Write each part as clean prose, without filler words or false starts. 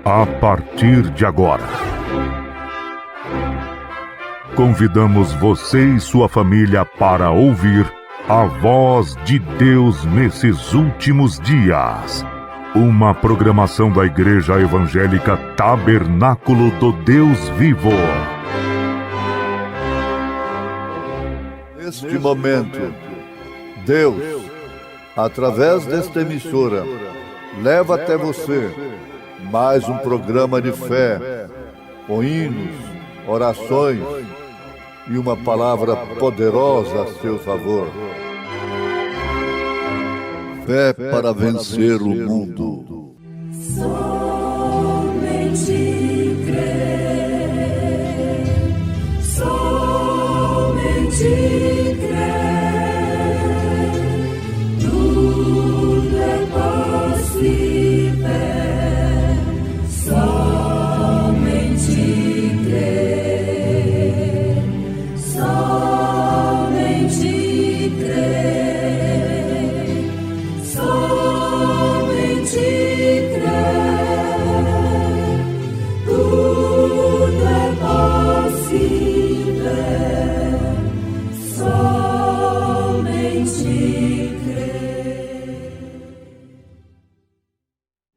A partir de agora, convidamos você e sua família para ouvir a voz de Deus nesses últimos dias. Uma programação da Igreja Evangélica Tabernáculo do Deus Vivo. Neste momento, Deus, através desta emissora, leva até você mais um programa de fé, com hinos, orações e uma palavra poderosa a seu favor. Fé para vencer o mundo. Somente crer, somente crer, tudo é possível. Somente crer, somente crer, somente crer, tudo é possível. Somente crer.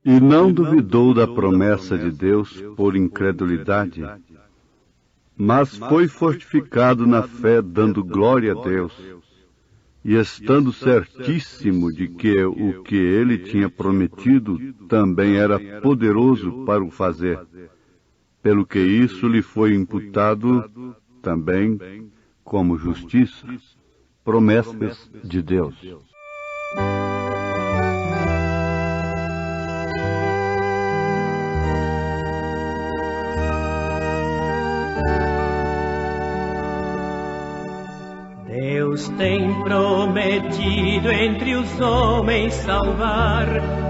E não duvidou da promessa de Deus por incredulidade, mas foi fortificado na fé, dando glória a Deus, e estando certíssimo de que o que ele tinha prometido também era poderoso para o fazer, pelo que isso lhe foi imputado também como justiça. Promessas de Deus. Deus tem prometido entre os homens salvar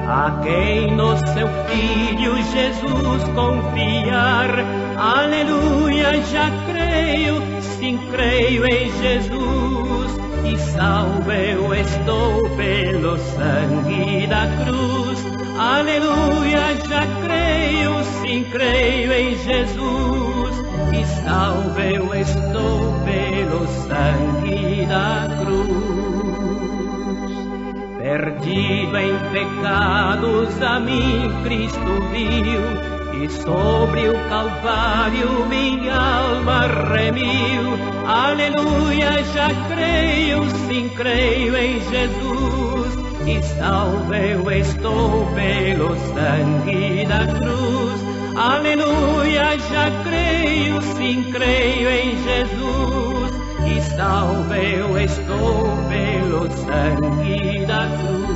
a quem no seu Filho Jesus confiar. Aleluia, já creio, sim creio em Jesus, e salvo eu estou pelo sangue da cruz. Aleluia, já creio, sim creio em Jesus, e salvo eu estou pelo sangue da cruz. Perdido em pecados a mim Cristo viu, e sobre o Calvário minha alma remiu. Aleluia, já creio, sim creio em Jesus, e salvo eu estou pelo sangue da cruz. Aleluia, já creio, sim creio em Jesus, e salvo eu estou pelo sangue da cruz.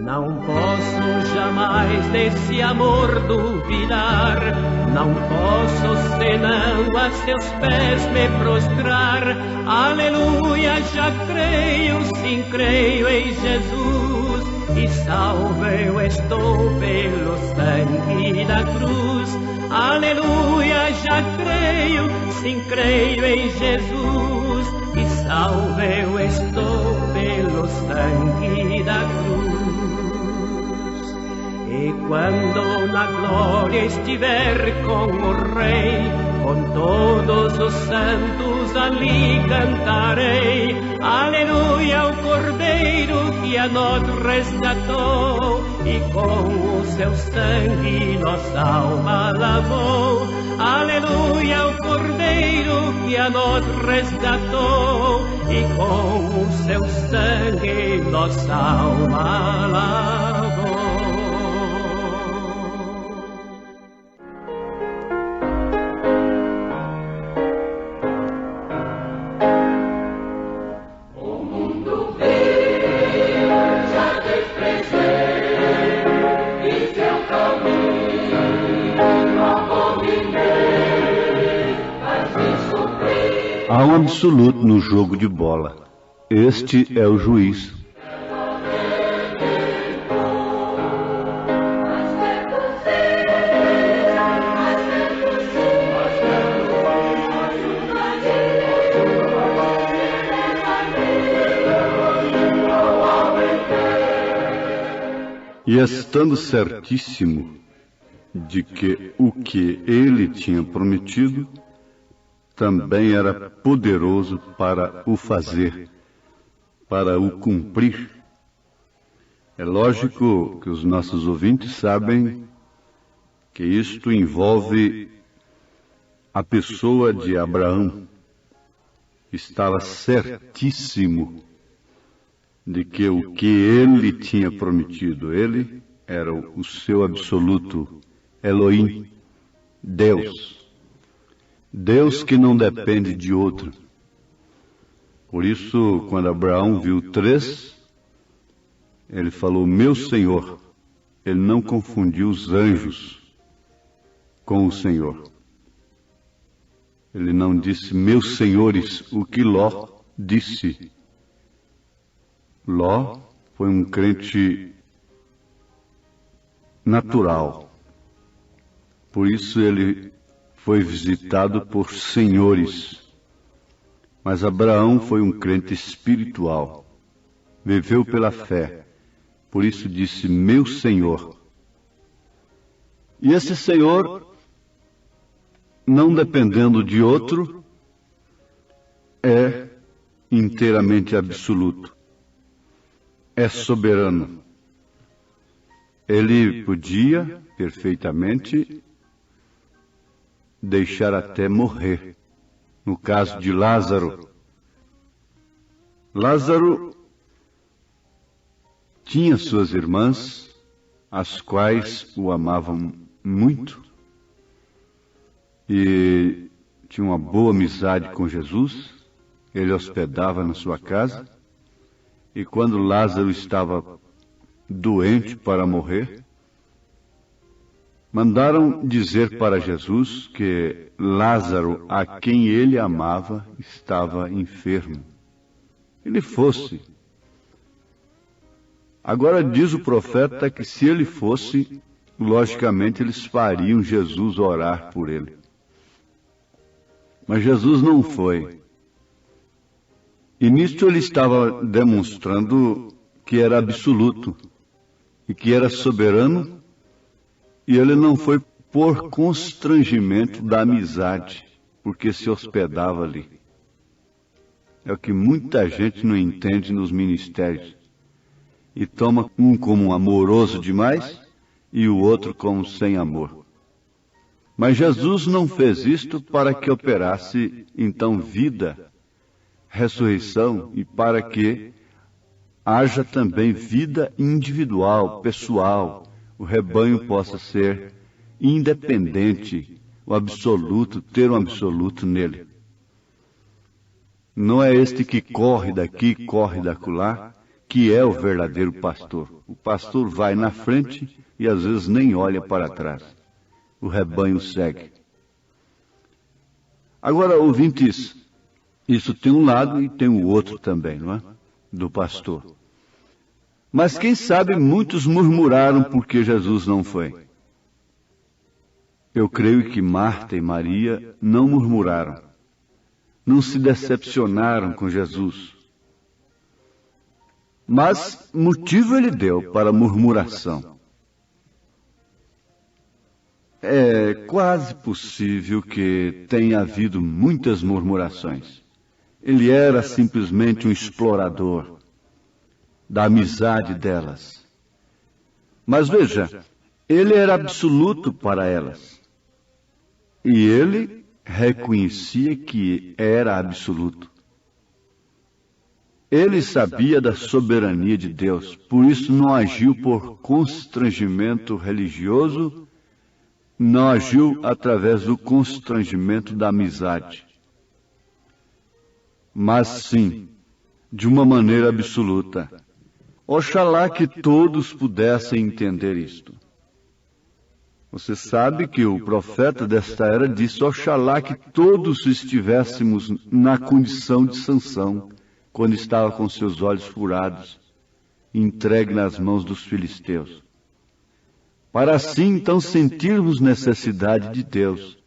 Não posso jamais desse amor duvidar, não posso senão a seus pés me prostrar. Aleluia, já creio, sim creio em Jesus, e salvo eu estou pelo sangue da cruz. Aleluia, já creio, sim creio em Jesus, e salvo eu estou pelo sangue da cruz. E quando na glória estiver com o Rei, com todos os santos ali cantarei. Aleluia, o Cordeiro que a nós resgatou, e com o seu sangue nossa alma lavou. Aleluia, o Cordeiro que a nós resgatou, e com o seu sangue nossa alma lavou. Há um absoluto no jogo de bola. Este é o juiz. E estando certíssimo de que o que ele tinha prometido também era poderoso para o fazer, para o cumprir. É lógico que os nossos ouvintes sabem que isto envolve a pessoa de Abraão. Estava certíssimo de que o que ele tinha prometido, ele era o seu absoluto Elohim, Deus. Deus que não depende de outro. Por isso, quando Abraão viu 3, ele falou, meu Senhor. Ele não confundiu os anjos com o Senhor. Ele não disse, meus senhores, o que Ló disse. Ló foi um crente natural. Por isso ele foi visitado por senhores. Mas Abraão foi um crente espiritual. Viveu pela fé. Por isso disse, meu Senhor. E esse Senhor, não dependendo de outro, é inteiramente absoluto. É soberano. Ele podia perfeitamente deixar até morrer. No caso de Lázaro. Lázaro tinha suas irmãs, as quais o amavam muito, e tinha uma boa amizade com Jesus. Ele hospedava na sua casa, e quando Lázaro estava doente para morrer, mandaram dizer para Jesus que Lázaro, a quem ele amava, estava enfermo. Ele fosse. Agora diz o profeta que se ele fosse, logicamente eles fariam Jesus orar por ele. Mas Jesus não foi. E nisto ele estava demonstrando que era absoluto e que era soberano, e ele não foi por constrangimento da amizade, porque se hospedava ali. É o que muita gente não entende nos ministérios. E toma um como amoroso demais e o outro como sem amor. Mas Jesus não fez isto para que operasse então vida, ressurreição, e para que haja também vida individual, pessoal, o rebanho possa ser independente, o absoluto, ter um absoluto nele. Não é este que corre daqui, corre dacolá, que é o verdadeiro pastor. O pastor vai na frente e às vezes nem olha para trás. O rebanho segue. Agora, ouvintes, isso tem um lado e tem o outro também, não é? Do pastor. Mas quem sabe muitos murmuraram porque Jesus não foi. Eu creio que Marta e Maria não murmuraram. Não se decepcionaram com Jesus. Mas motivo ele deu para murmuração. É quase possível que tenha havido muitas murmurações. Ele era simplesmente um explorador da amizade delas. Mas veja, ele era absoluto para elas. E ele reconhecia que era absoluto. Ele sabia da soberania de Deus, por isso não agiu por constrangimento religioso, não agiu através do constrangimento da amizade, mas sim, de uma maneira absoluta. Oxalá que todos pudessem entender isto. Você sabe que o profeta desta era disse, oxalá que todos estivéssemos na condição de Sansão, quando estava com seus olhos furados, entregue nas mãos dos filisteus. Para assim, então, sentirmos necessidade de Deus.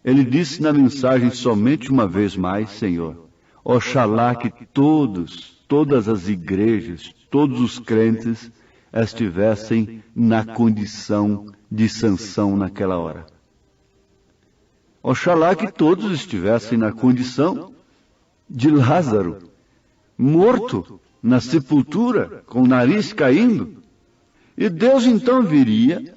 Ele disse na mensagem somente uma vez mais, Senhor, oxalá que todas as igrejas, todos os crentes, estivessem na condição de Sansão naquela hora. Oxalá que todos estivessem na condição de Lázaro, morto na sepultura, com o nariz caindo. E Deus então viria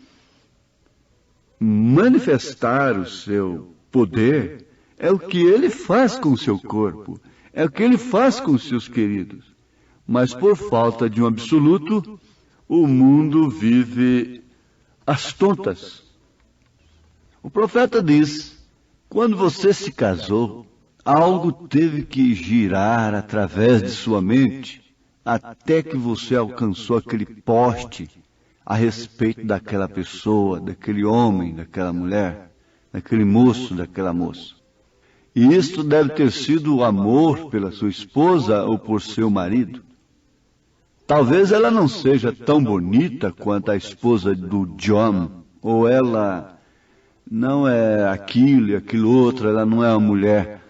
manifestar o seu poder. É o que Ele faz com o seu corpo, é o que Ele faz com os seus queridos. Mas por falta de um absoluto, o mundo vive às tontas. O profeta diz: quando você se casou, algo teve que girar através de sua mente, até que você alcançou aquele poste a respeito daquela pessoa, daquele homem, daquela mulher, daquele moço, daquela moça. E isto deve ter sido o amor pela sua esposa ou por seu marido. Talvez ela não seja tão bonita quanto a esposa do John, ou ela não é aquilo e aquilo outro, ela não é uma mulher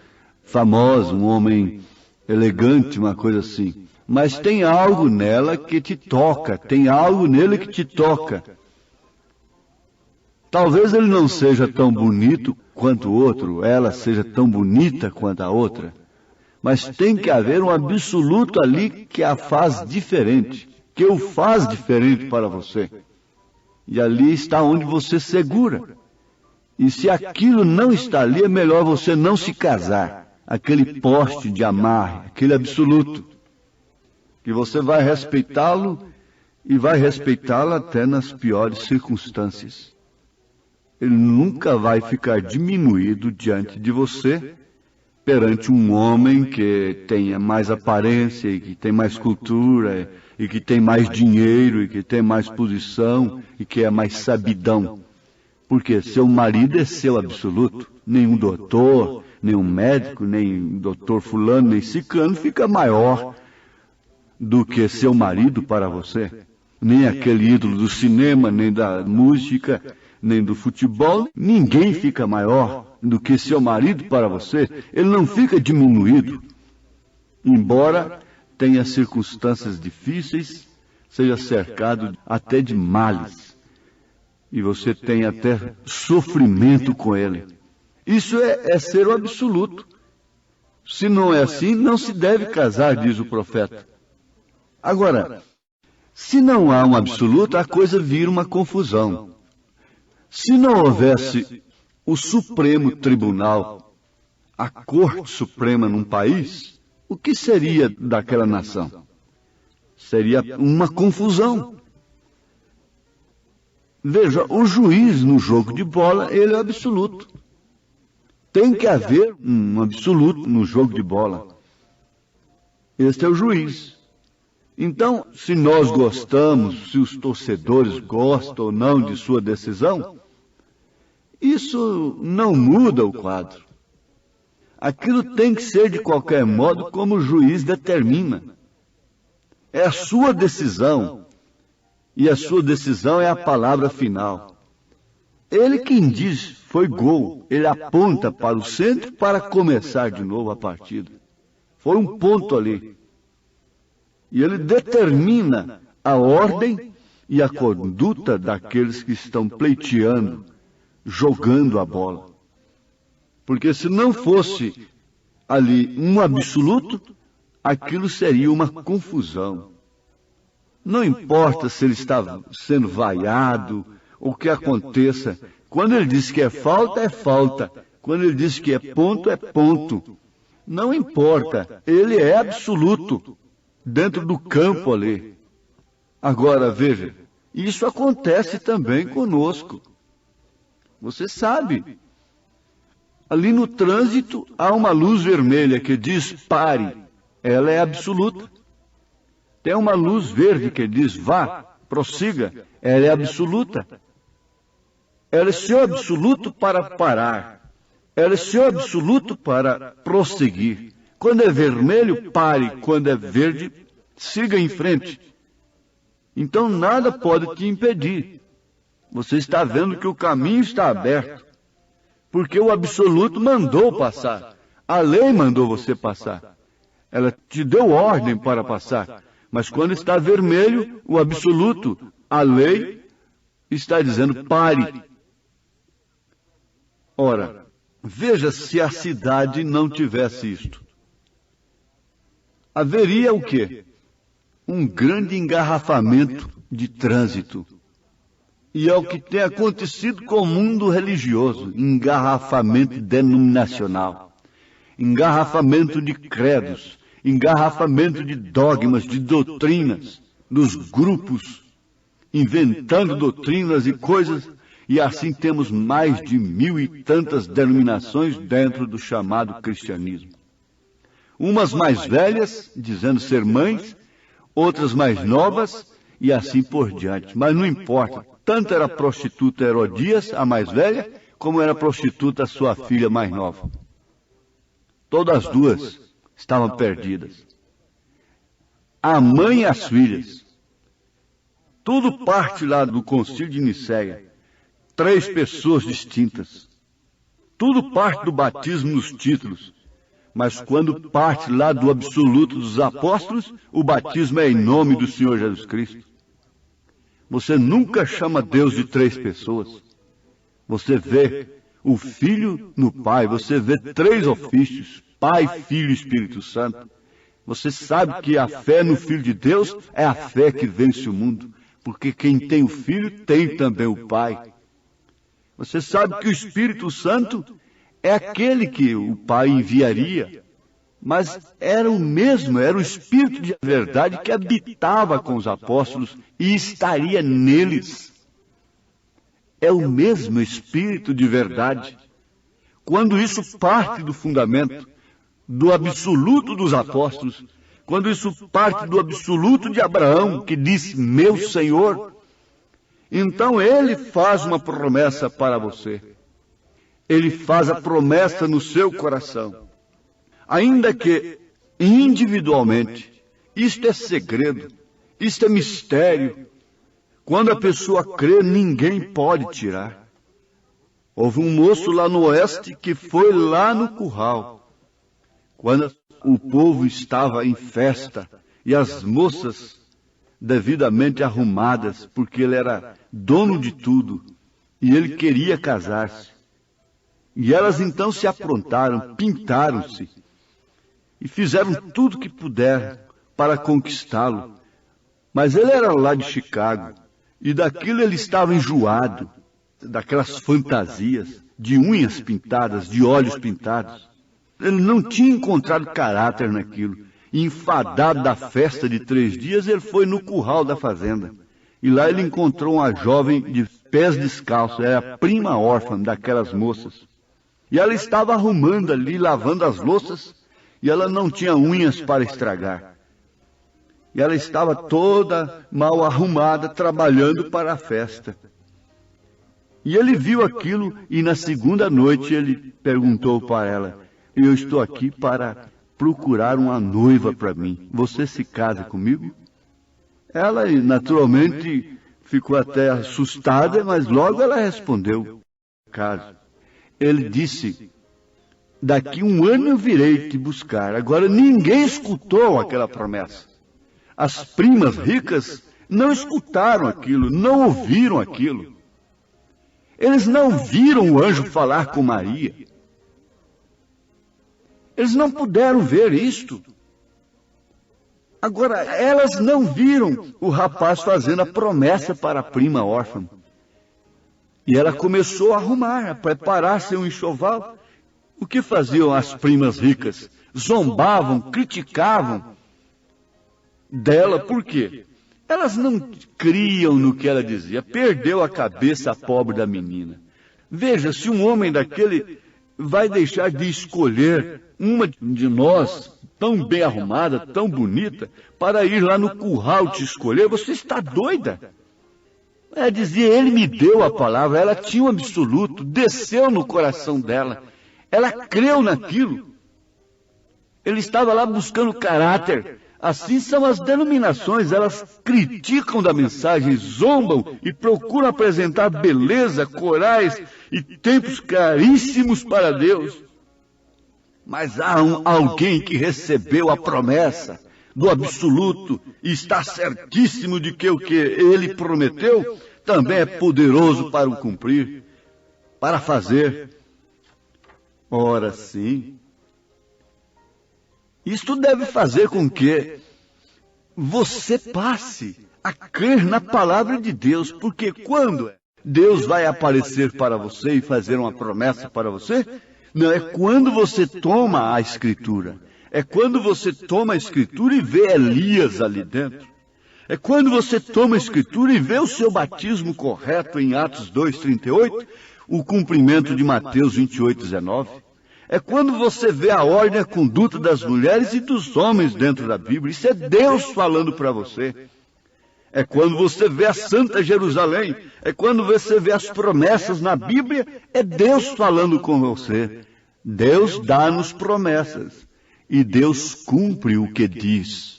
famosa, um homem elegante, uma coisa assim. Mas tem algo nela que te toca, tem algo nele que te toca. Talvez ele não seja tão bonito quanto o outro, ela seja tão bonita quanto a outra, mas tem que haver um absoluto ali que a faz diferente, que o faz diferente para você. E ali está onde você segura. E se aquilo não está ali, é melhor você não se casar. Aquele poste de amarre, aquele absoluto, que você vai respeitá-lo e vai respeitá-lo até nas piores circunstâncias. Ele nunca vai ficar diminuído diante de você, perante um homem que tenha mais aparência, e que tem mais cultura, e que tem mais dinheiro, e que tem mais posição, e que é mais sabidão. Porque seu marido é seu absoluto. Nenhum doutor, nenhum médico, nem doutor fulano, nem ciclano fica maior do que seu marido para você. Nem aquele ídolo do cinema, nem da música, nem do futebol. Ninguém fica maior do que seu marido para você. Ele não fica diminuído. Embora tenha circunstâncias difíceis, seja cercado até de males. E você tem até sofrimento com ele. Isso é ser o absoluto. Se não é assim, não se deve casar, diz o profeta. Agora, se não há um absoluto, a coisa vira uma confusão. Se não houvesse o Supremo Tribunal, a Corte Suprema num país, o que seria daquela nação? Seria uma confusão. Veja, o juiz no jogo de bola, ele é absoluto. Tem que haver um absoluto no jogo de bola. Este é o juiz. Então, se nós gostamos, se os torcedores gostam ou não de sua decisão, isso não muda o quadro. Aquilo tem que ser de qualquer modo como o juiz determina. É a sua decisão. E a sua decisão é a palavra final. Ele quem diz foi gol, ele aponta para o centro para começar de novo a partida. Foi um ponto ali. E ele determina a ordem e a conduta daqueles que estão pleiteando, jogando a bola. Porque se não fosse ali um absoluto, aquilo seria uma confusão. Não importa se ele está sendo vaiado, ou o que aconteça. Quando ele diz que é falta, é falta. Quando ele diz que é ponto, é ponto. Não importa, ele é absoluto, dentro do campo ali. Agora, veja, isso acontece também conosco. Você sabe, ali no trânsito há uma luz vermelha que diz pare. Ela é absoluta. Tem uma luz verde que diz vá, prossiga. Ela é absoluta. Ela é seu absoluto para parar. Ela é seu absoluto para prosseguir. Quando é vermelho, pare. Quando é verde, siga em frente. Então nada pode te impedir. Você está vendo que o caminho está aberto. Porque o absoluto mandou passar. A lei mandou você passar. Ela te deu ordem para passar. Mas quando está vermelho, o absoluto, a lei, está dizendo pare. Ora, veja se a cidade não tivesse isto. Haveria o quê? Um grande engarrafamento de trânsito. E é o que tem acontecido com o mundo religioso, engarrafamento denominacional, engarrafamento de credos, engarrafamento de dogmas, de doutrinas, dos grupos, inventando doutrinas e coisas, e assim temos mais de 1000 e tantas denominações dentro do chamado cristianismo. Umas mais velhas, dizendo ser mães, outras mais novas, e assim por diante. Mas não importa, tanto era a prostituta Herodias, a mais velha, como era a prostituta sua filha mais nova. Todas as duas estavam perdidas. A mãe e as filhas. Tudo parte lá do concílio de Nicéia. 3 pessoas distintas. Tudo parte do batismo nos títulos. Mas quando parte lá do absoluto dos apóstolos, o batismo é em nome do Senhor Jesus Cristo. Você nunca chama Deus de 3 pessoas. Você vê o Filho no Pai, você vê 3 ofícios, Pai, Filho e Espírito Santo. Você sabe que a fé no Filho de Deus é a fé que vence o mundo, porque quem tem o Filho tem também o Pai. Você sabe que o Espírito Santo é aquele que o Pai enviaria, mas era o mesmo, era o Espírito de verdade que habitava com os apóstolos e estaria neles. É o mesmo Espírito de verdade. Quando isso parte do fundamento, do absoluto dos apóstolos, quando isso parte do absoluto de Abraão, que disse, meu Senhor, então ele faz uma promessa para você. Ele faz a promessa no seu coração. Ainda que individualmente, isto é segredo, isto é mistério. Quando a pessoa crê, ninguém pode tirar. Houve um moço lá no oeste que foi lá no curral. Quando o povo estava em festa e as moças devidamente arrumadas, porque ele era dono de tudo e ele queria casar-se. E elas então se aprontaram, pintaram-se e fizeram tudo que puderam para conquistá-lo. Mas ele era lá de Chicago e daquilo ele estava enjoado, daquelas fantasias, de unhas pintadas, de olhos pintados. Ele não tinha encontrado caráter naquilo. E enfadado da festa de 3 dias, ele foi no curral da fazenda. E lá ele encontrou uma jovem de pés descalços, era a prima órfã daquelas moças. E ela estava arrumando ali, lavando as louças, e ela não tinha unhas para estragar. E ela estava toda mal arrumada, trabalhando para a festa. E ele viu aquilo, e na segunda noite ele perguntou para ela, eu estou aqui para procurar uma noiva para mim. Você se casa comigo? Ela, naturalmente, ficou até assustada, mas logo ela respondeu, caso. Ele disse, daqui 1 ano eu virei te buscar. Agora ninguém escutou aquela promessa. As primas ricas não escutaram aquilo, não ouviram aquilo. Eles não viram o anjo falar com Maria. Eles não puderam ver isto. Agora, elas não viram o rapaz fazendo a promessa para a prima órfã. E ela começou a arrumar, a preparar seu enxoval. O que faziam as primas ricas? Zombavam, criticavam dela. Por quê? Elas não criam no que ela dizia. Perdeu a cabeça a pobre da menina. Veja, se um homem daquele vai deixar de escolher uma de nós, tão bem arrumada, tão bonita, para ir lá no curral te escolher, você está doida. Ela dizia, ele me deu a palavra, ela tinha um absoluto, desceu no coração dela, ela creu naquilo. Ele estava lá buscando caráter. Assim são as denominações, elas criticam da mensagem, zombam e procuram apresentar beleza, corais e tempos caríssimos para Deus. Mas há alguém que recebeu a promessa, do absoluto e está certíssimo de que o que ele prometeu também é poderoso para o cumprir, para fazer. Ora sim, isto deve fazer com que você passe a crer na palavra de Deus, porque quando Deus vai aparecer para você e fazer uma promessa para você, não é quando você toma a Escritura. É quando você toma a Escritura e vê Elias ali dentro. É quando você toma a Escritura e vê o seu batismo correto em Atos 2:38, o cumprimento de Mateus 28:19. É quando você vê a ordem e a conduta das mulheres e dos homens dentro da Bíblia. Isso é Deus falando para você. É quando você vê a Santa Jerusalém. É quando você vê as promessas na Bíblia. É Deus falando com você. Deus dá-nos promessas. E Deus cumpre o que diz.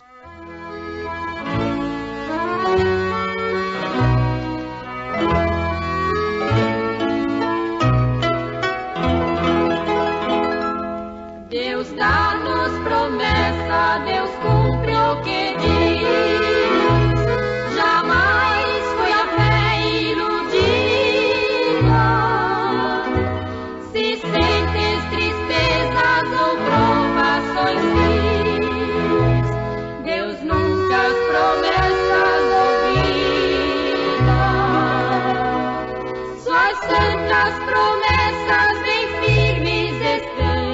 Deus dá-nos promessa, Deus cumpre o que diz. Jamais foi a fé iludida. Se sentes tristezas ou provações vis, Deus nunca as promessas ouvida. Suas santas promessas bem firmes estão,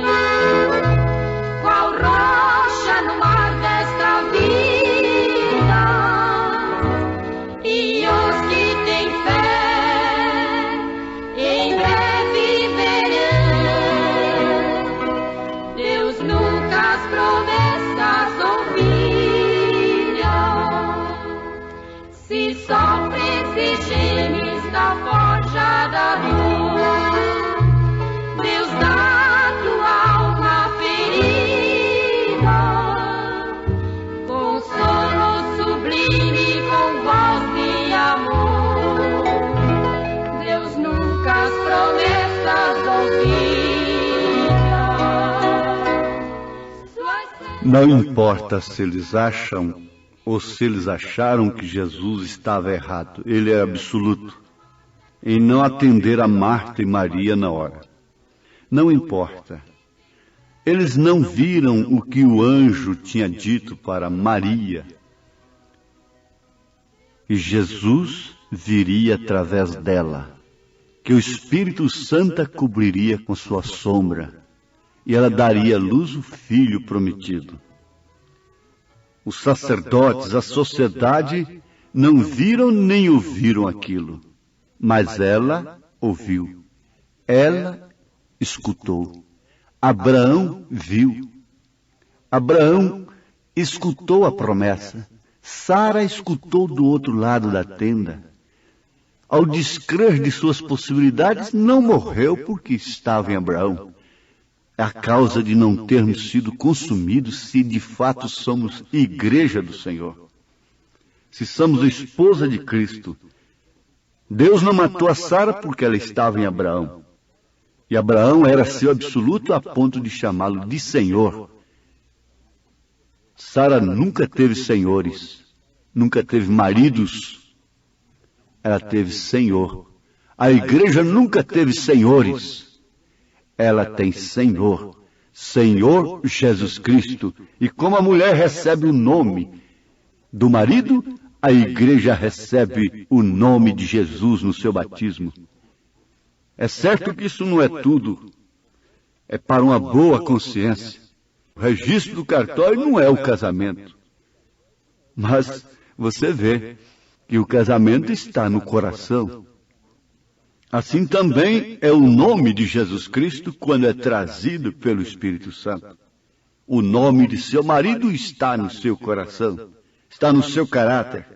qual rocha no mar desta vida. E os que têm fé em breve verão. Deus nunca as promessas ouvirá. Se sofres e gemes da forja da dor, Deus dá tua alma ferida consolo sublime com voz de amor. Deus nunca as promessas ouvira. Não importa se eles acham ou se eles acharam que Jesus estava errado. Ele é absoluto em não atender a Marta e Maria na hora. Não importa. Eles não viram o que o anjo tinha dito para Maria. E Jesus viria através dela, que o Espírito Santo a cobriria com sua sombra, e ela daria à luz o filho prometido. Os sacerdotes, a sociedade, não viram nem ouviram aquilo, mas ela ouviu. Ela escutou. Abraão viu. Abraão escutou a promessa. Sara escutou do outro lado da tenda. Ao descrer de suas possibilidades, não morreu porque estava em Abraão. É a causa de não termos sido consumidos se de fato somos igreja do Senhor. Se somos a esposa de Cristo. Deus não matou a Sara porque ela estava em Abraão. E Abraão era seu absoluto a ponto de chamá-lo de Senhor. Sara nunca teve senhores, nunca teve maridos. Ela teve Senhor. A igreja nunca teve senhores. Ela tem Senhor, Senhor Jesus Cristo. E como a mulher recebe o nome do marido, a igreja recebe o nome de Jesus no seu batismo. É certo que isso não é tudo. É para uma boa consciência. O registro do cartório não é o casamento. Mas você vê que o casamento está no coração. Assim também é o nome de Jesus Cristo quando é trazido pelo Espírito Santo. O nome de seu marido está no seu coração, está no seu caráter,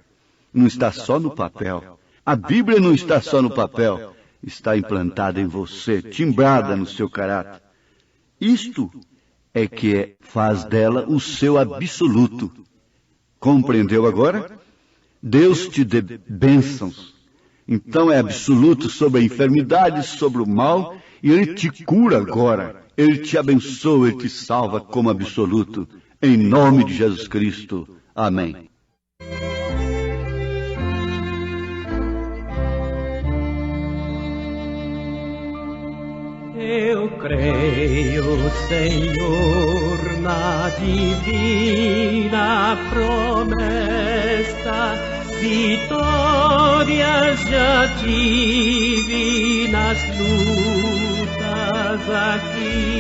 não está só no papel. A Bíblia não está só no papel, está implantada em você, timbrada no seu caráter. Isto é que faz dela o seu absoluto. Compreendeu agora? Deus te dê bênçãos. Então é absoluto sobre a enfermidade, sobre o mal, e Ele te cura agora. Ele te abençoa, Ele te salva como absoluto. Em nome de Jesus Cristo. Amém. Eu creio, Senhor, na divina promessa, vitórias já tive nas lutas aqui.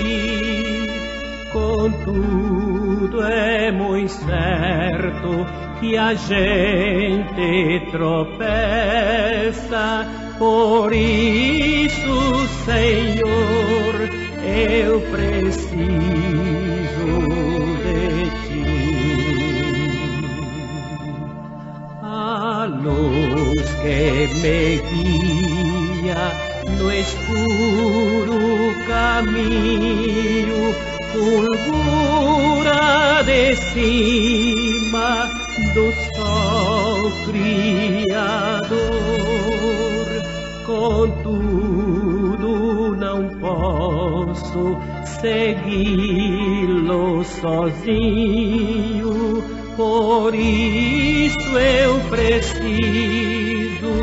Contudo é muito certo que a gente tropeça. Por isso, Senhor, eu preciso de Ti. A luz que me guia no escuro caminho fulgura de cima do sol criador. Contudo não posso segui-lo sozinho, por isso eu preciso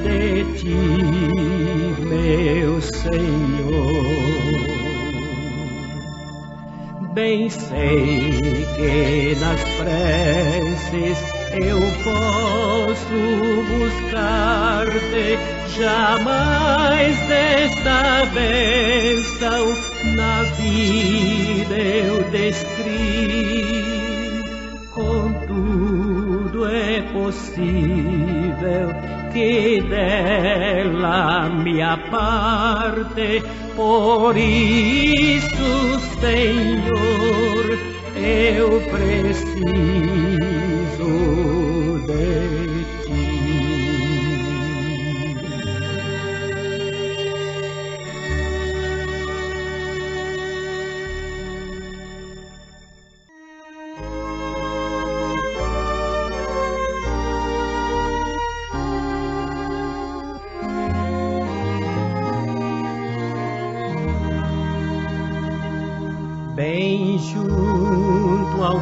de Ti, meu Senhor. Bem sei que nas preces eu posso buscar-te, jamais desta bênção na vida eu descri. Contudo é possível que dela me aparte, por isso, Senhor, eu preciso de Ti. Bem junto ao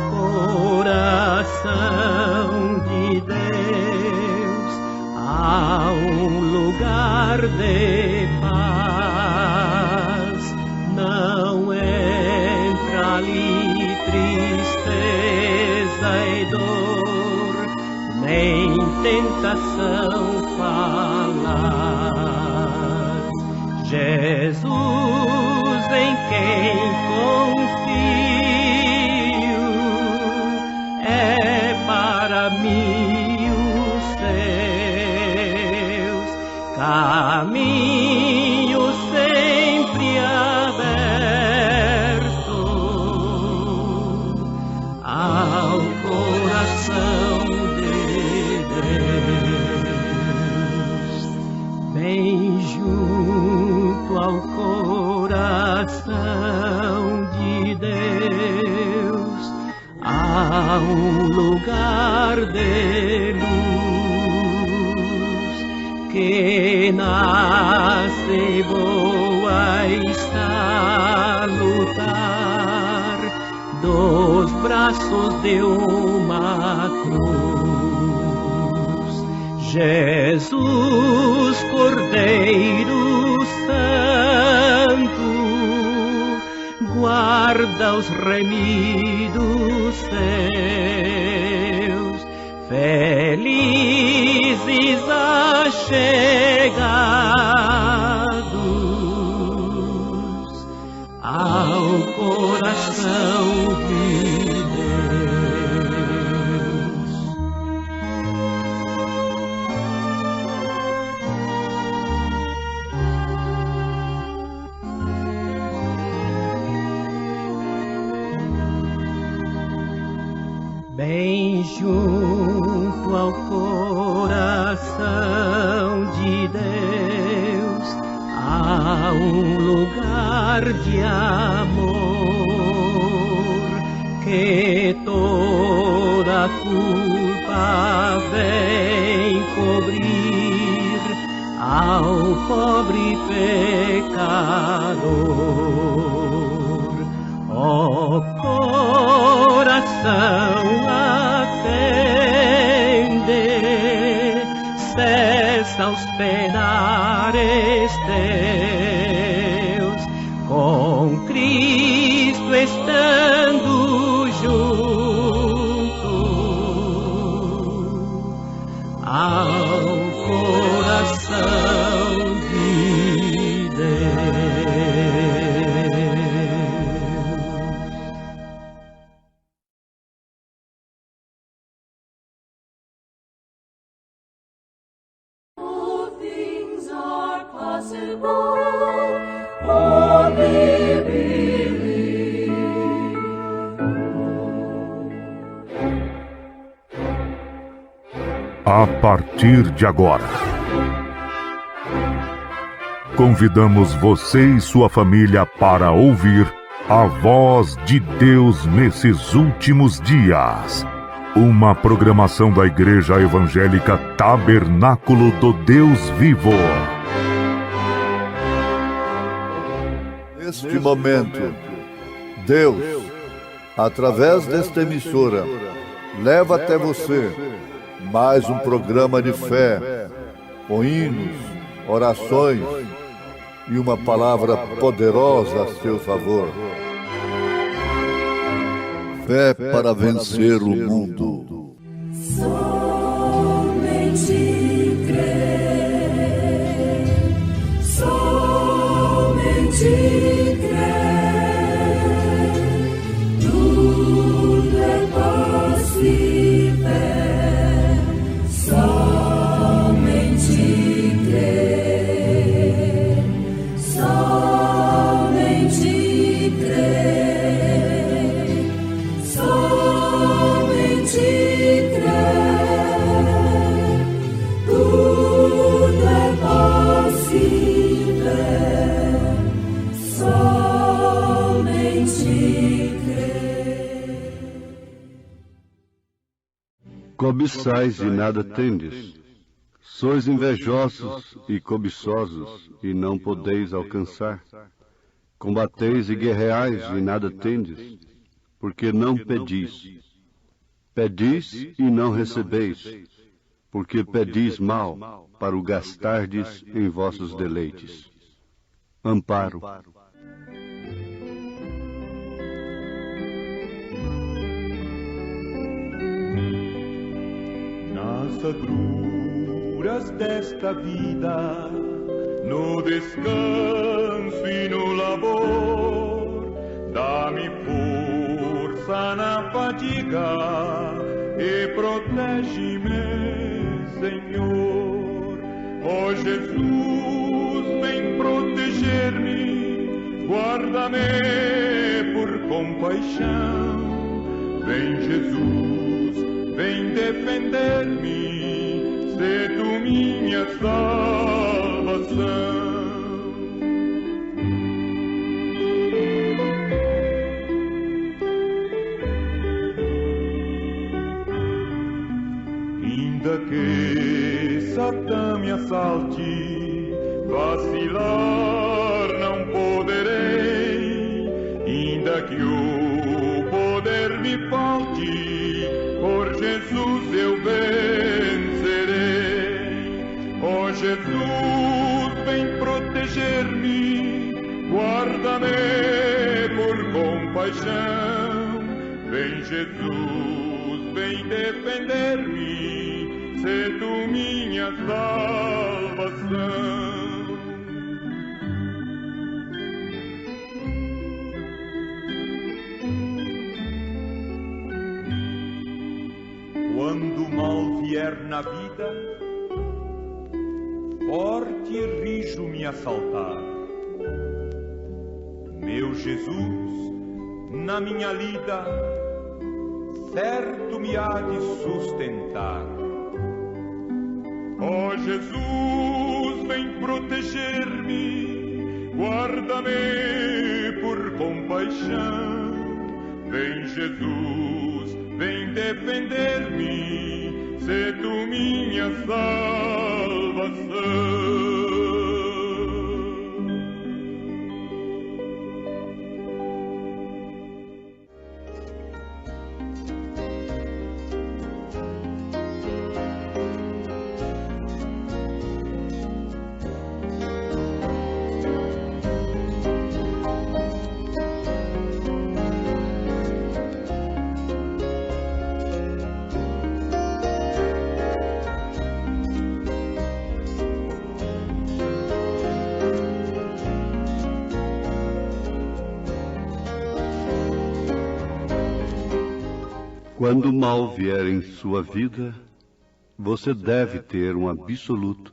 coração de Deus há um lugar de paz. Não entra ali tristeza e dor, nem tentação falar. Jesus, em quem confio, é para mim os teus caminhos sempre abertos ao coração de Deus. Bem junto ao coração de Deus há um lugar de luz que nasce boa está a lutar dos braços de uma cruz. Jesus, Cordeiro Santo, guarda os remidos teus, felizes achegados ao coração de Deus. Bem junto ao coração de Deus há um lugar de amor que toda culpa vem cobrir ao pobre pecador. Ó coração coração atende, cessa os penares teus, com Cristo estando junto ao coração de Deus. All things are possible, only believe. A partir de agora, convidamos você e sua família para ouvir a voz de Deus nesses últimos dias. Uma programação da Igreja Evangélica Tabernáculo do Deus Vivo. Neste momento, Deus, através desta emissora, leva até você mais um programa de fé, com hinos, orações e uma palavra poderosa a seu favor. Fé para vencer o mundo. Somente crer, somente crer, tudo é possível. Somente crer, somente crer, somente crer, tudo é possível. Somente crer. Cobiçais e nada tendes. Sois invejosos e cobiçosos, e não podeis alcançar. Combateis e guerreais e nada tendes, porque não pedis. Pedis e não recebeis, porque pedis mal, para o gastardes em vossos deleites. Amparo. Nas agruras desta vida, no descanso e no labor, dá-me força na fadiga e protege-me, Senhor. Ó Jesus, vem proteger-me, guarda-me por compaixão. Vem Jesus, vem defender-me, sê tu minha salvação. Ainda que Satã me assalte, vacilar não poderei. Ainda que o poder me falte, por Jesus eu vencerei. Ó Jesus, vem proteger-me, guarda-me por compaixão. Vem Jesus, vem defender-me, sê tu minha salvação. Quando o mal vier na vida, forte e rijo me assaltar, meu Jesus, na minha lida, certo me há de sustentar. Ó Jesus, vem proteger-me, guarda-me por compaixão. Vem Jesus, vem defender-me, sê tu minha salvação. Quando o mal vier em sua vida, você deve ter um absoluto.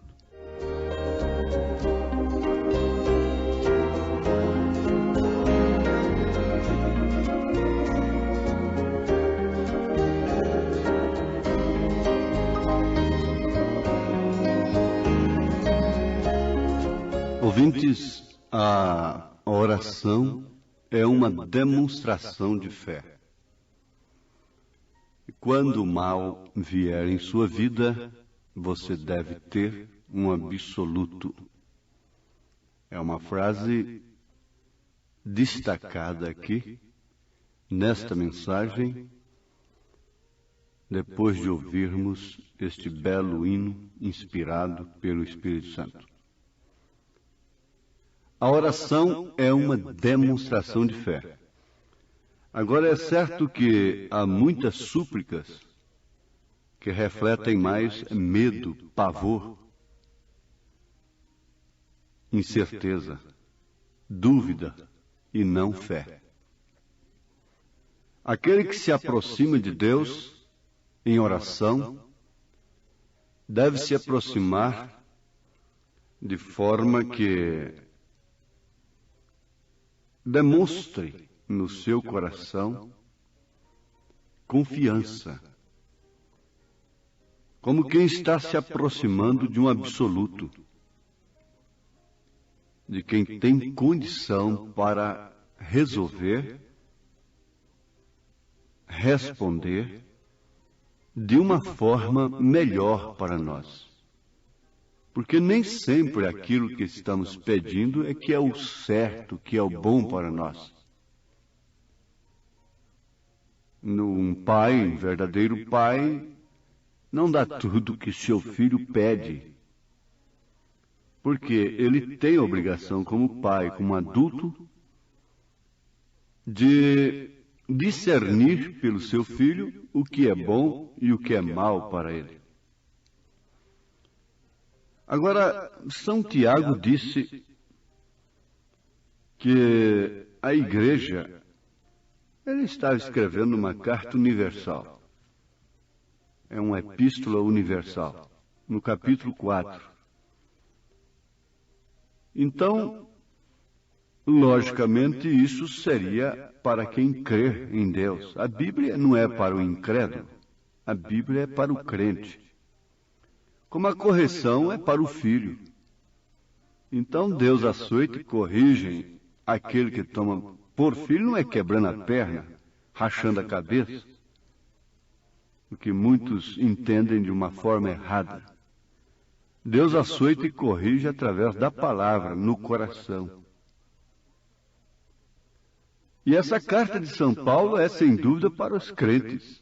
Ouvintes, a oração é uma demonstração de fé. Quando o mal vier em sua vida, você deve ter um absoluto. É uma frase destacada aqui, nesta mensagem, depois de ouvirmos este belo hino inspirado pelo Espírito Santo. A oração é uma demonstração de fé. Agora, é certo que há muitas súplicas que refletem mais medo, pavor, incerteza, dúvida e não fé. Aquele que se aproxima de Deus em oração deve se aproximar de forma que demonstre no seu coração confiança, como quem está se aproximando de um absoluto, de quem tem condição para resolver, responder de uma forma melhor para nós. Porque nem sempre aquilo que estamos pedindo é que é o certo, que é o bom para nós. Um pai, um verdadeiro pai, não dá tudo que seu filho pede. Porque ele tem a obrigação como pai, como adulto, de discernir pelo seu filho o que é bom e o que é mal para ele. Agora, São Tiago disse que a igreja, ele estava escrevendo uma carta universal. É uma epístola universal, no capítulo 4. Então, logicamente, isso seria para quem crê em Deus. A Bíblia não é para o incrédulo, a Bíblia é para o crente. Como a correção é para o filho. Então Deus açoita e corrige aquele que toma por filho, não é quebrando a perna, rachando a cabeça, o que muitos entendem de uma forma errada. Deus açoita e corrige através da palavra, no coração. E essa carta de São Paulo é sem dúvida para os crentes.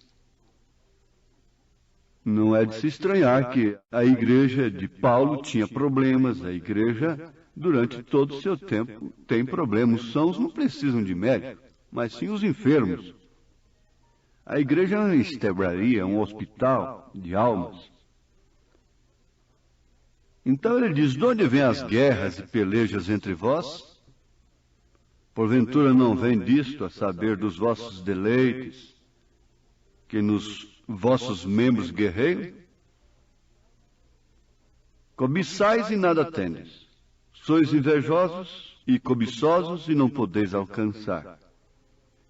Não é de se estranhar que a igreja de Paulo tinha problemas, a igreja, durante todo o seu tempo, tem problemas. Os sãos não precisam de médico, mas sim os enfermos. A igreja é uma estebraria, um hospital de almas. Então ele diz, de onde vêm as guerras e pelejas entre vós? Porventura não vem disto, a saber, dos vossos deleites, que nos vossos membros guerreiam? Cobiçais e nada tendes. Sois invejosos e cobiçosos e não podeis alcançar.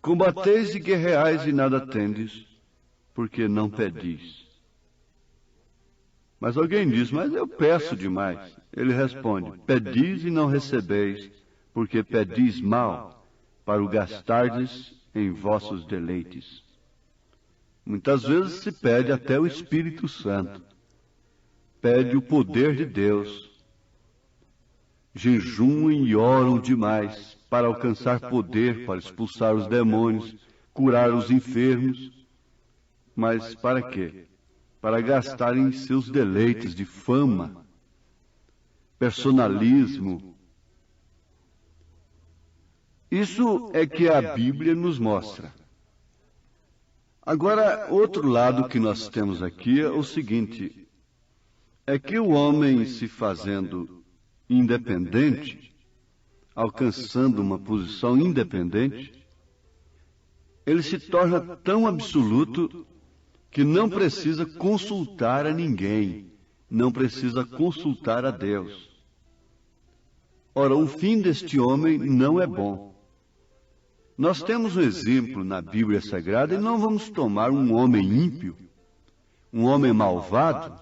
Combateis e guerreais e nada tendes, porque não pedis. Mas alguém diz, mas eu peço demais. Ele responde, pedis e não recebeis, porque pedis mal, para o gastardes em vossos deleites. Muitas vezes se pede até o Espírito Santo. Pede o poder de Deus. Jejuam e oram demais para alcançar poder, para expulsar os demônios, curar os enfermos. Mas para quê? Para gastarem seus deleites de fama, personalismo. Isso é que a Bíblia nos mostra. Agora, outro lado que nós temos aqui é o seguinte, é que o homem se fazendo independente, alcançando uma posição independente, ele se torna tão absoluto que não precisa consultar a ninguém, não precisa consultar a Deus. Ora, o fim deste homem não é bom. Nós temos um exemplo na Bíblia Sagrada e não vamos tomar um homem ímpio, um homem malvado,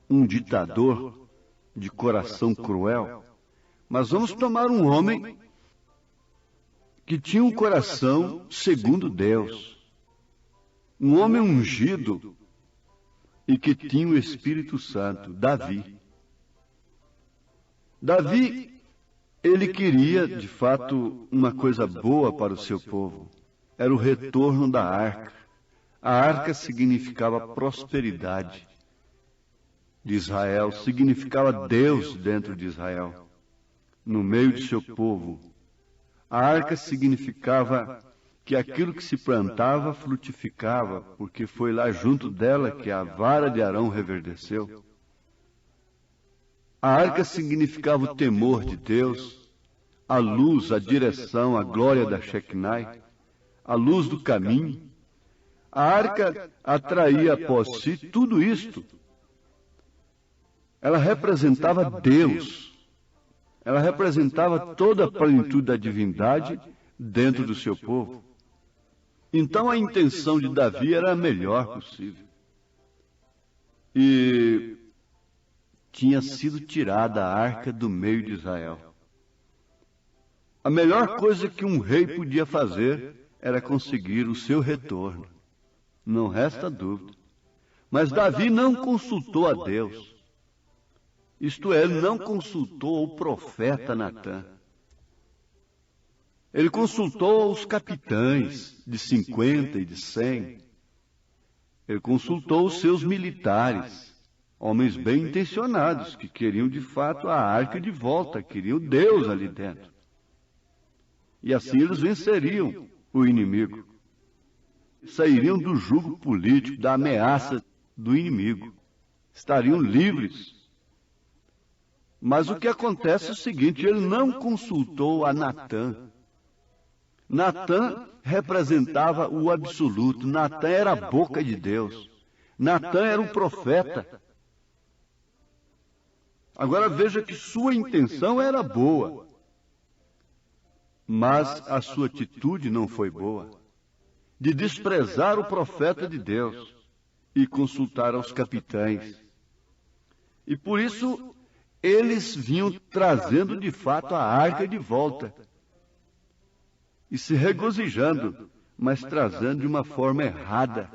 um ditador de coração cruel, mas vamos tomar um homem que tinha um coração segundo Deus, um homem ungido e que tinha o Espírito Santo, Davi. Davi, ele queria, de fato, uma coisa boa para o seu povo. Era o retorno da arca. A arca significava prosperidade de Israel, significava Deus dentro de Israel, no meio de seu povo. A arca significava que aquilo que se plantava frutificava, porque foi lá junto dela que a vara de Arão reverdeceu. A arca significava o temor de Deus, a luz, a direção, a glória da Shekinah, a luz do caminho. A arca atraía após si tudo isto. Ela representava Deus. Ela representava toda a plenitude da divindade dentro do seu povo. Então a intenção de Davi era a melhor possível. E tinha sido tirada a arca do meio de Israel. A melhor coisa que um rei podia fazer era conseguir o seu retorno. Não resta dúvida. Mas Davi não consultou a Deus. Isto é, ele não consultou o profeta Natã. Ele consultou os capitães de 50 e de 100. Ele consultou os seus militares, homens bem intencionados, que queriam de fato a arca de volta, queriam Deus ali dentro. E assim eles venceriam o inimigo. Sairiam do jugo político, da ameaça do inimigo. Estariam livres. Mas o que acontece é o seguinte, ele não consultou a Natã. Natã representava o absoluto. Natã era a boca de Deus. Natã era um profeta. Agora veja que sua intenção era boa, mas a sua atitude não foi boa, de desprezar o profeta de Deus e consultar aos capitães. E por isso eles vinham trazendo de fato a arca de volta e se regozijando, mas trazendo de uma forma errada.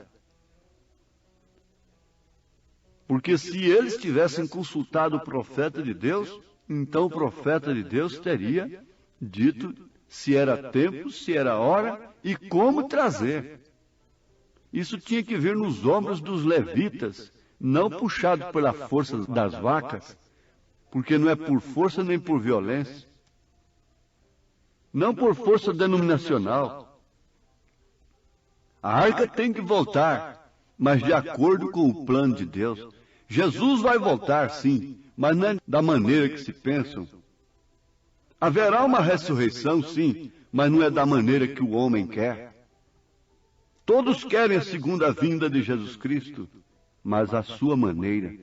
Porque se eles tivessem consultado o profeta de Deus, então o profeta de Deus teria dito se era tempo, se era hora e como trazer. Isso tinha que vir nos ombros dos levitas, não puxado pela força das vacas, porque não é por força nem por violência, não por força denominacional. A arca tem que voltar, mas de acordo com o plano de Deus. Jesus vai voltar, sim, mas não é da maneira que se pensam. Haverá uma ressurreição, sim, mas não é da maneira que o homem quer. Todos querem a segunda vinda de Jesus Cristo, mas à sua maneira.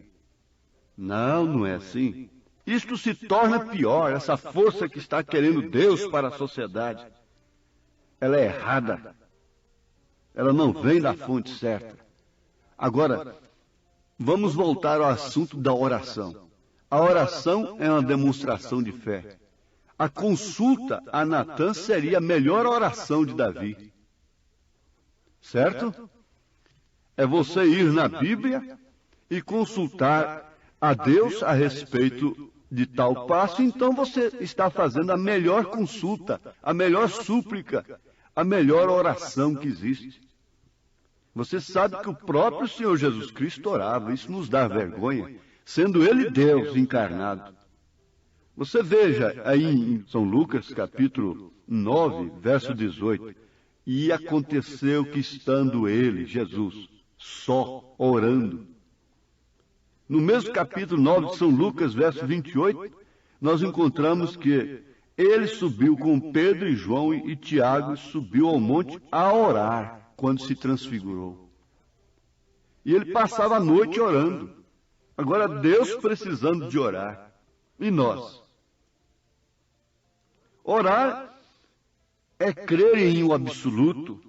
Não, não é assim. Isto se torna pior, essa força que está querendo Deus para a sociedade. Ela é errada. Ela não vem da fonte certa. Agora, vamos voltar ao assunto da oração. A oração é uma demonstração de fé. A consulta a Natã seria a melhor oração de Davi. Certo? É você ir na Bíblia e consultar a Deus a respeito de tal passo, então você está fazendo a melhor consulta, a melhor súplica, a melhor oração que existe. Você sabe que o próprio Senhor Jesus Cristo orava, isso nos dá vergonha, sendo Ele Deus encarnado. Você veja aí em São Lucas, capítulo 9, verso 18, e aconteceu que estando Ele, Jesus, só orando. No mesmo capítulo 9 de São Lucas, verso 28, nós encontramos que ele subiu com Pedro e João e Tiago, subiu ao monte a orar quando se transfigurou. E ele passava a noite orando. Agora Deus precisando de orar. E nós? Orar é crer em um absoluto.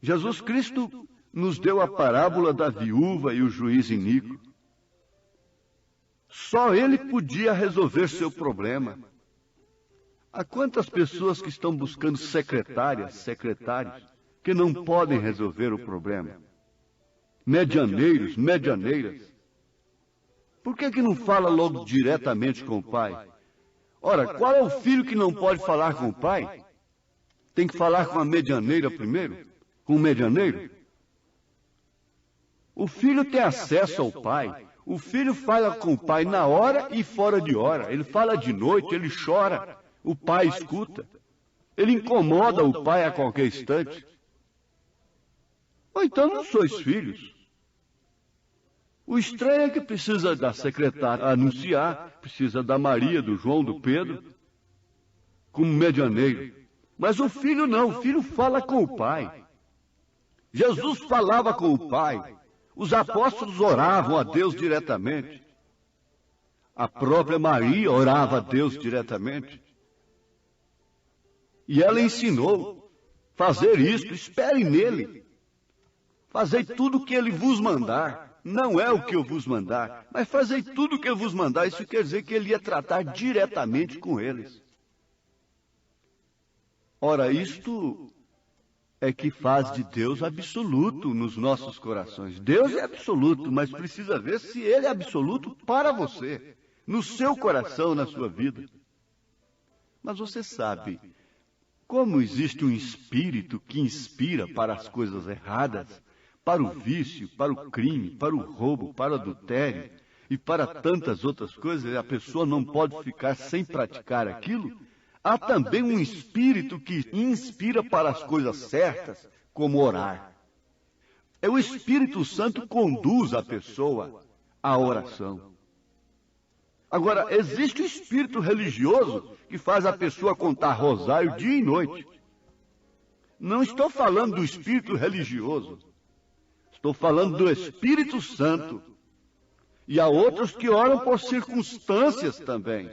Jesus Cristo nos deu a parábola da viúva e o juiz iníquo. Só ele podia resolver seu problema. Há quantas pessoas que estão buscando secretários, que não podem resolver o problema? Medianeiros, medianeiras. Por que não fala logo diretamente com o pai? Ora, qual é o filho que não pode falar com o pai? Tem que falar com a medianeira primeiro? Com o medianeiro? O filho tem acesso ao pai. O filho fala com o pai na hora e fora de hora. Ele fala de noite, ele chora. O pai escuta. Ele incomoda o pai a qualquer instante. Ou então não sois filhos. O estranho é que precisa da secretária anunciar, precisa da Maria, do João, do Pedro, como medianeiro. Mas o filho não, o filho fala com o pai. Jesus falava com o pai. Os apóstolos oravam a Deus diretamente. A própria Maria orava a Deus diretamente. E ela ensinou, fazer isto, espere nele. Fazei tudo o que ele vos mandar. Não é o que eu vos mandar, mas fazei tudo o que eu vos mandar. Isso quer dizer que ele ia tratar diretamente com eles. Ora, isto é que faz de Deus absoluto nos nossos corações. Deus é absoluto, mas precisa ver se ele é absoluto para você, no seu coração, na sua vida. Mas você sabe, como existe um espírito que inspira para as coisas erradas, para o vício, para o crime, para o roubo, para o adultério e para tantas outras coisas, a pessoa não pode ficar sem praticar aquilo. Há também um espírito que inspira para as coisas certas, como orar. É o Espírito Santo que conduz a pessoa à oração. Agora, existe o espírito religioso que faz a pessoa contar rosário dia e noite. Não estou falando do espírito religioso. Estou falando do Espírito Santo. E há outros que oram por circunstâncias também.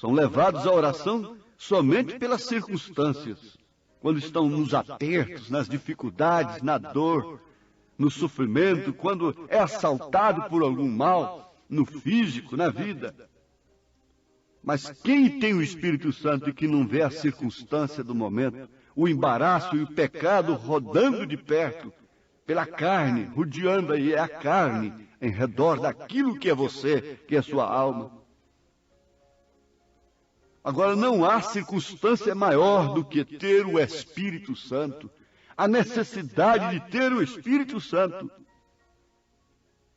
São levados à oração somente pelas circunstâncias. Quando estão nos apertos, nas dificuldades, na dor, no sofrimento, quando é assaltado por algum mal, no físico, na vida. Mas quem tem o Espírito Santo e que não vê a circunstância do momento, o embaraço e o pecado rodando de perto, pela carne, rodeando aí, é a carne, em redor daquilo que é você, que é sua alma. Agora, não há circunstância maior do que ter o Espírito Santo, a necessidade de ter o Espírito Santo.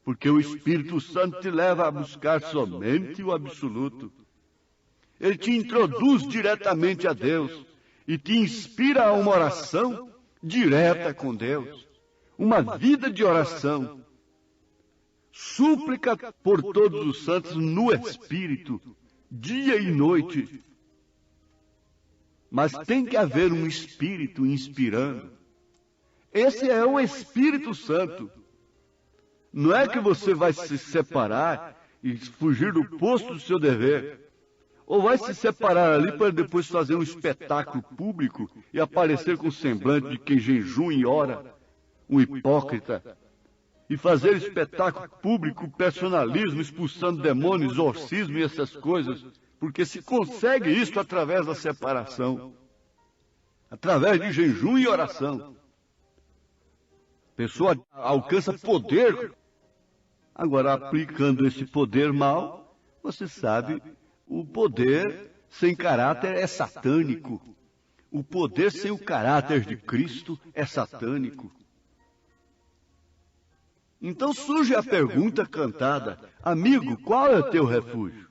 Porque o Espírito Santo te leva a buscar somente o absoluto. Ele te introduz diretamente a Deus e te inspira a uma oração direta com Deus. Uma vida de oração, súplica por todos os santos no Espírito, dia e noite. Mas tem que haver um Espírito inspirando. Esse é o Espírito Santo. Não é que você vai se separar e fugir do posto do seu dever. Ou vai se separar ali para depois fazer um espetáculo público e aparecer com o semblante de quem jejum e ora. Um hipócrita, e fazer espetáculo público, personalismo, expulsando demônios, exorcismo e essas coisas, porque se consegue isso através da separação, através de jejum e oração. A pessoa alcança poder. Agora, aplicando esse poder mal, você sabe, o poder sem caráter é satânico. O poder sem o caráter de Cristo é satânico. Então surge a pergunta cantada: amigo, qual é o teu refúgio?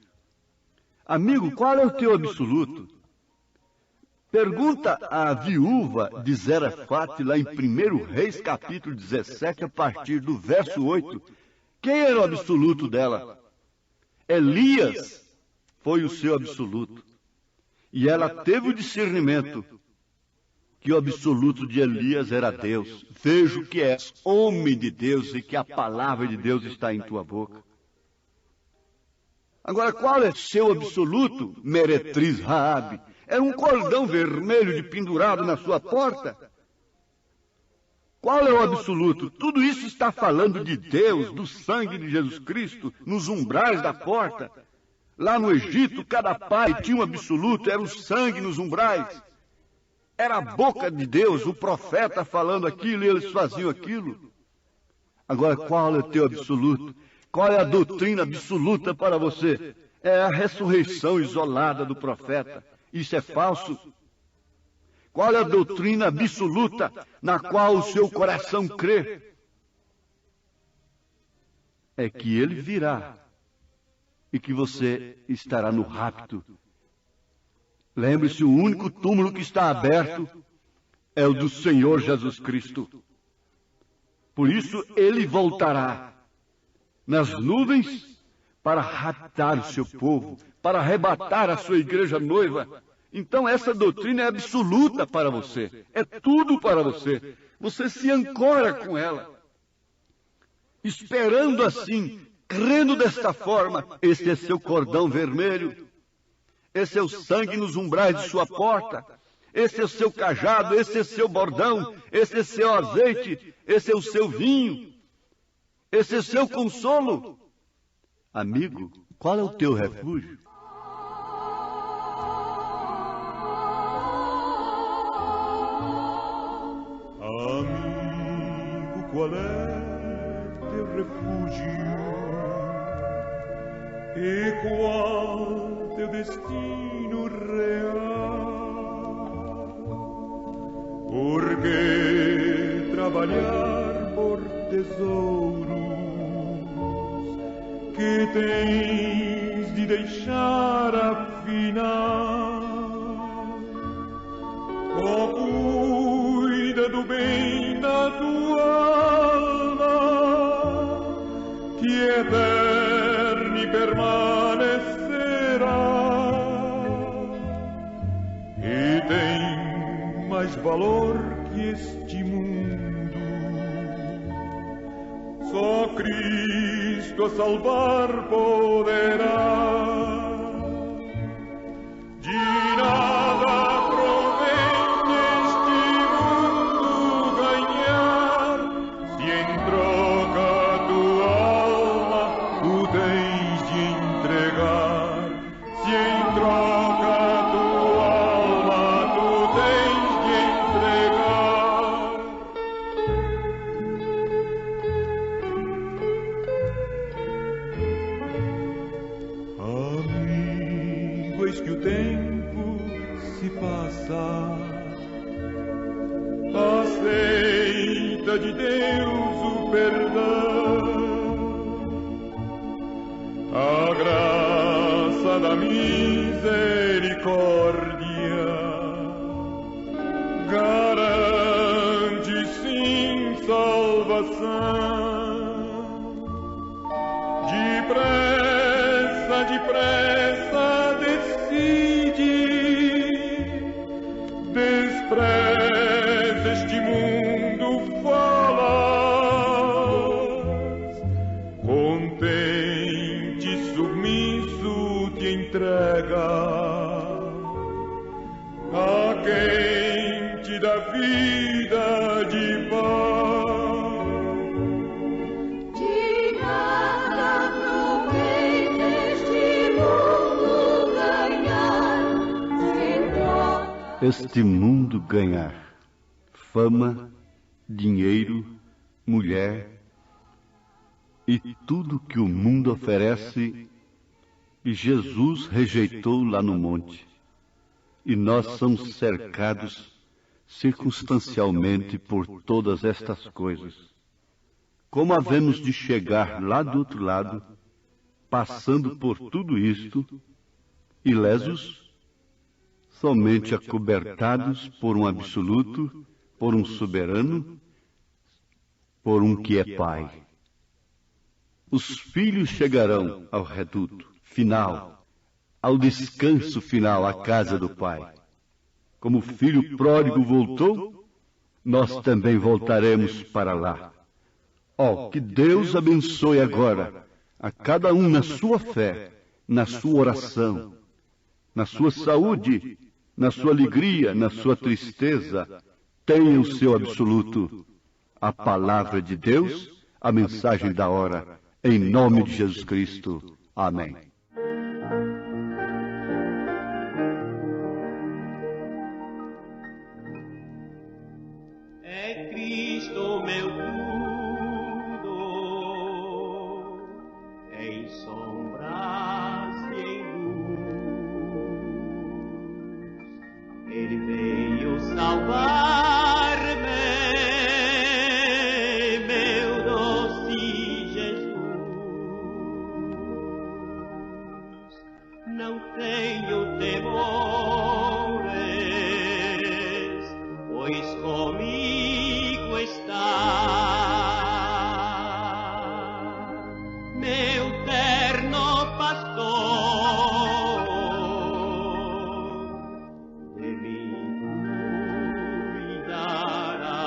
Amigo, qual é o teu absoluto? Pergunta a viúva de Zarefate, lá em 1 Reis, capítulo 17, a partir do verso 8. Quem era o absoluto dela? Elias foi o seu absoluto. E ela teve o discernimento que o absoluto de Elias era Deus. Vejo que és homem de Deus e que a palavra de Deus está em tua boca. Agora, qual é seu absoluto, meretriz Raabe? Era um cordão vermelho de pendurado na sua porta? Qual é o absoluto? Tudo isso está falando de Deus, do sangue de Jesus Cristo, nos umbrais da porta. Lá no Egito, cada pai tinha um absoluto, era o sangue nos umbrais. Era a boca de Deus, o profeta falando aquilo e eles faziam aquilo. Agora, qual é o teu absoluto? Qual é a doutrina absoluta para você? É a ressurreição isolada do profeta. Isso é falso. Qual é a doutrina absoluta na qual o seu coração crê? É que ele virá e que você estará no rapto. Lembre-se, o único túmulo que está aberto é o do Senhor Jesus Cristo. Por isso ele voltará nas nuvens para raptar o seu povo, para arrebatar a sua igreja noiva. Então essa doutrina é absoluta para você, é tudo para você. Você se ancora com ela, esperando assim, crendo desta forma. Esse é seu cordão vermelho, esse é o sangue nos umbrais de sua porta, esse é o seu cajado, esse é seu bordão, esse é seu azeite, esse é o seu vinho, esse é seu consolo. Amigo, qual é o teu refúgio? Amigo, qual é teu refúgio? E qual teu destino real? Por que trabalhar por tesouros que tens de deixar afinal? Oh, cuida do bem da tua alma, que eterna e permanecerá, e tem mais valor que este mundo. Só Cristo a salvar poderá. De nada provém este mundo ganhar, se em troca tua alma tu tens de entregar. Se em troca tua alma tu tens de entregar. Amigo, eis que o tempo se passa. Aceita de Deus o perdão, a graça da misericórdia garante sim salvação. Depressa decide, despreza este mundo falas, contente e submisso te entrega a quem te dá vida de paz. Este mundo ganhar fama, dinheiro, mulher e tudo que o mundo oferece, e Jesus rejeitou lá no monte. E nós somos cercados circunstancialmente por todas estas coisas. Como havemos de chegar lá do outro lado, passando por tudo isto, ilesos? Somente acobertados por um absoluto, por um soberano, por um que é Pai. Os filhos chegarão ao reduto final, ao descanso final, à casa do Pai. Como o filho pródigo voltou, nós também voltaremos para lá. Que Deus abençoe agora a cada um na sua fé, na sua oração, na sua saúde, na sua alegria, na sua tristeza. Tenha o seu absoluto. A palavra de Deus, a mensagem da hora, em nome de Jesus Cristo. Amém. É Cristo meu tudo, em sombras e em luz. Ele veio salvar-me, meu doce Jesus. Não tenho temores, pois comigo está meu terno pastor, de mim cuidará.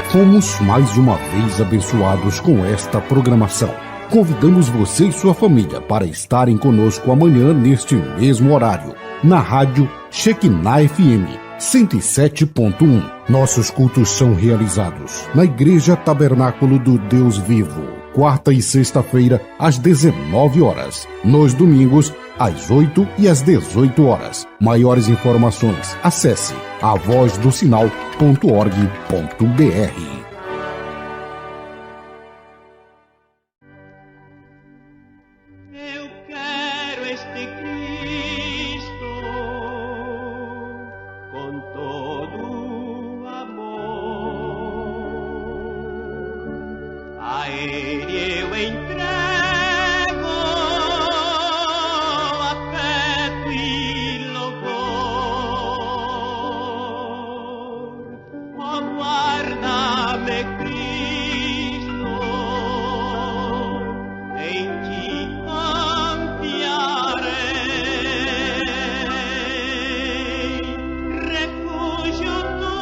Fomos mais uma vez abençoados com esta programação. Convidamos você e sua família para estarem conosco amanhã neste mesmo horário, na rádio Shekinah FM 107.1. Nossos cultos são realizados na Igreja Tabernáculo do Deus Vivo, quarta e sexta-feira, às 19 horas. Nos domingos, às 8 e às 18 horas. Maiores informações, acesse avozdosinal.org.br. Eu quero este Cristo com todo amor. A Ele eu entrego afeto e louvor. Oh, guarda-me, Cristo, em ti confiarei. Refúgio tu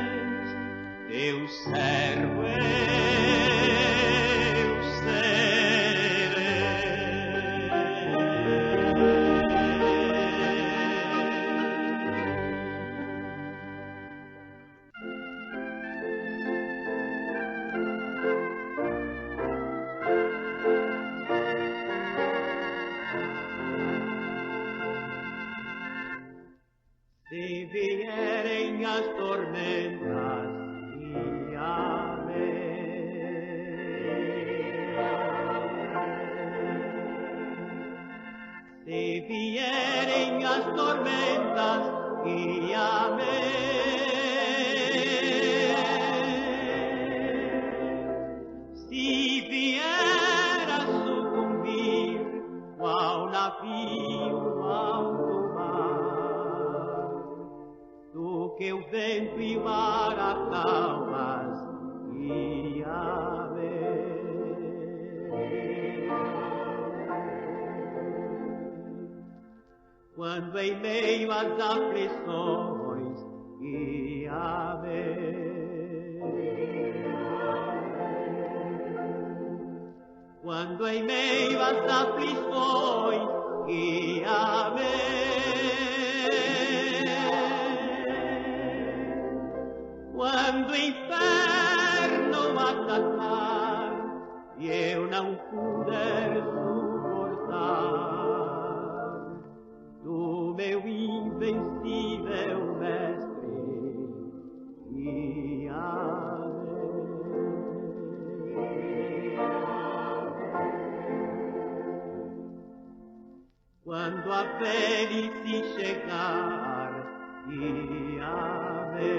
és, teu servo eu Se vierem as tormentas, guia-me. Se vierem as tormentas, guia-me. Se vier a sucumbir qual navio alto mar, tu que o vento e o mar acalmas, guia-me. Quando em meio às aflições, guia-me. Quando em meio às aflições, guia-me. Quando o inferno atacar e eu não puder suportar, do meu invencível mestre, guia-me. Quando a velhice chegar, guia-me.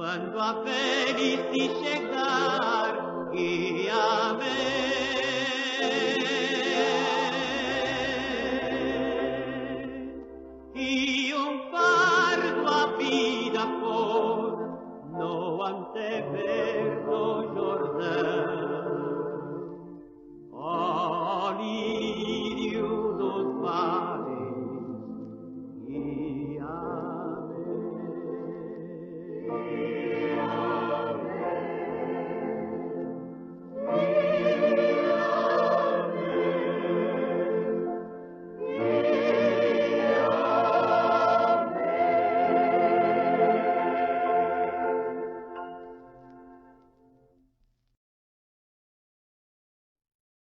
quando a velhice chegar e